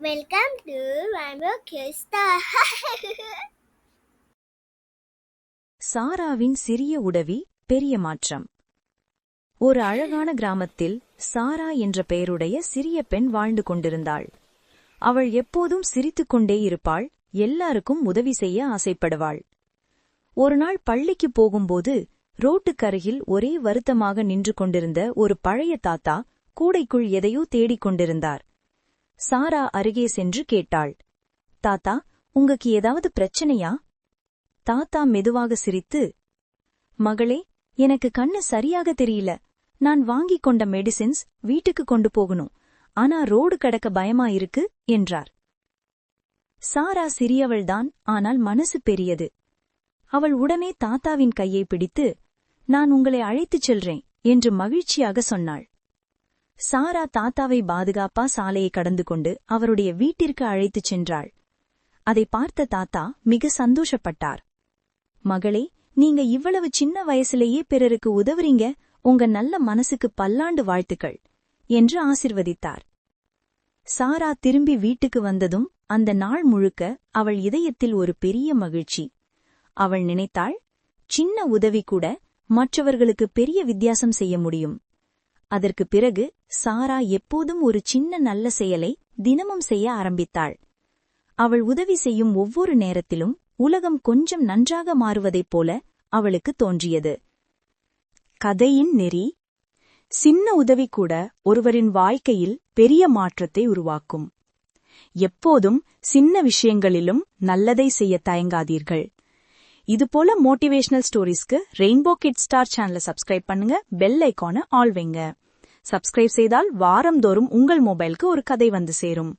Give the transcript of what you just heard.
Welcome to Rainbow Kids Star. சாராவின் சிறிய உதவி பெரிய மாற்றம். ஒரு அழகான கிராமத்தில் சாரா என்ற பெயருடைய சிறிய பெண் வாழ்ந்து கொண்டிருந்தாள். அவள் எப்போதும் சிரித்துக்கொண்டே இருப்பாள், எல்லாருக்கும் உதவி செய்ய ஆசைப்படுவாள். ஒருநாள் பள்ளிக்கு போகும்போது ரோட்டுக்கருகில் ஒரே வருத்தமாக நின்று கொண்டிருந்த ஒரு பழைய தாத்தா கூடைக்குள் எதையோ தேடிக் கொண்டிருந்தார். சாரா அருகே சென்று கேட்டாள், தாத்தா, உங்களுக்கு ஏதாவது பிரச்சனையா? தாத்தா மெதுவாக சிரித்து, மகளே, எனக்கு கண்ணு சரியாக தெரியல. நான் வாங்கிக் கொண்ட மெடிசின்ஸ் வீட்டுக்கு கொண்டு போகணும். ஆனா ரோடு கடக்க பயமா இருக்கு என்றார். சாரா சிறியவள்தான், ஆனால் மனசு பெரியது. அவள் உடனே தாத்தாவின் கையை பிடித்து, நான் உங்களை அழைத்துச் செல்றேன் என்று மகிழ்ச்சியாக சொன்னாள். சாரா தாத்தாவை பாதுகாப்பா சாலையை கடந்து கொண்டு அவருடைய வீட்டிற்கு அழைத்துச் சென்றாள். அதை பார்த்த தாத்தா மிக சந்தோஷப்பட்டார். மகளே, நீங்க இவ்வளவு சின்ன வயசுலேயே பிறருக்கு உதவுறீங்க, உங்க நல்ல மனசுக்கு பல்லாண்டு வாழ்த்துக்கள் என்று ஆசிர்வதித்தார். சாரா திரும்பி வீட்டுக்கு வந்ததும் அந்த நாள் முழுக்க அவள் இதயத்தில் ஒரு பெரிய மகிழ்ச்சி. அவள் நினைத்தாள், சின்ன உதவி கூட மற்றவர்களுக்கு பெரிய வித்தியாசம் செய்ய முடியும். அதற்கு பிறகு சாரா எப்போதும் ஒரு சின்ன நல்ல செயலை தினமும் செய்ய ஆரம்பித்தாள். அவள் உதவி செய்யும் ஒவ்வொரு நேரத்திலும் உலகம் கொஞ்சம் நன்றாக மாறுவதைப் போல அவளுக்கு தோன்றியது. கதையின் நெறி: சின்ன உதவி கூட ஒருவரின் வாழ்க்கையில் பெரிய மாற்றத்தை உருவாக்கும். எப்போதும் சின்ன விஷயங்களிலும் நல்லதை செய்ய தயங்காதீர்கள். இதுபோல மோட்டிவேஷனல் ஸ்டோரிஸ்க்கு ரெயின்போ கிட்ஸ் ஸ்டார் சேனலை சப்ஸ்கிரைப் பண்ணுங்க, பெல் ஐகானை ஆல் வைங்க. சப்ஸ்கிரைப் செய்தால் வாரந்தோறும் உங்கள் மொபைலுக்கு ஒரு கதை வந்து சேரும்.